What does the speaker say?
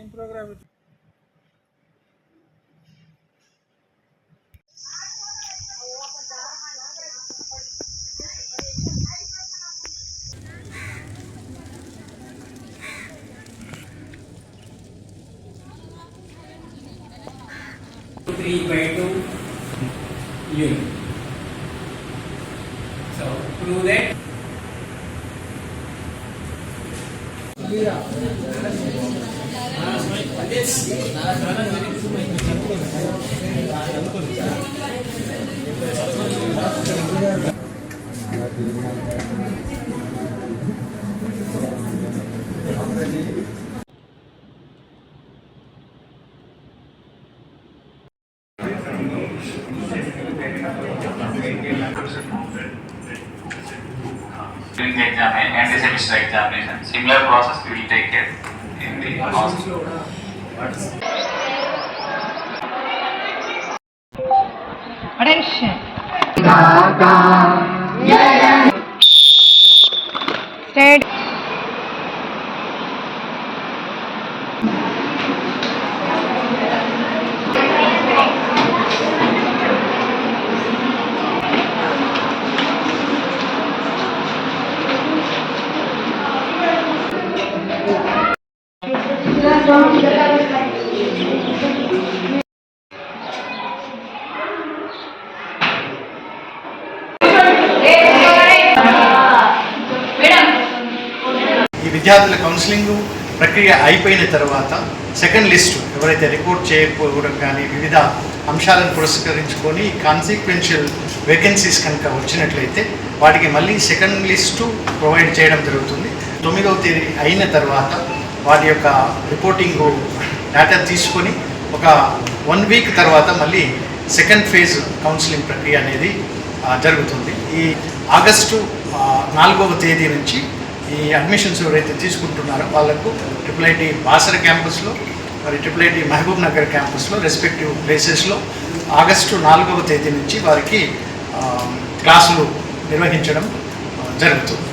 ఏం programme? Three by two unit. So prove that. During the exam and the semester examination, similar process we will take care in the hospital. Attention. Steady. ఈ విద్యార్థుల counselling ప్రక్రియ అయిపోయిన తర్వాత second list ఎవరైతే report చేయకపోవడం కానీ వివిధ అంశాలను పురస్కరించుకొని కాన్సిక్వెన్షియల్ వేకెన్సీస్ కనుక వచ్చినట్లయితే వాటికి మళ్ళీ సెకండ్ లిస్టు ప్రొవైడ్ చేయడం జరుగుతుంది. 9వ తేదీ అయిన తర్వాత వాటి యొక్క రిపోర్టింగ్ డేటా తీసుకొని ఒక 1 వీక్ తర్వాత మళ్ళీ సెకండ్ ఫేజ్ కౌన్సిలింగ్ ప్రక్రియ అనేది జరుగుతుంది. ఈ ఆగస్టు 4వ తేదీ నుంచి ఈ అడ్మిషన్స్ ఎవరైతే తీసుకుంటున్నారో వాళ్ళకు IIIT బాసర క్యాంపస్లో మరి IIIT మహబూబ్ నగర్ క్యాంపస్లో రెస్పెక్టివ్ ప్లేసెస్లో ఆగస్టు 4వ తేదీ నుంచి వారికి క్లాసులు నిర్వహించడం జరుగుతుంది.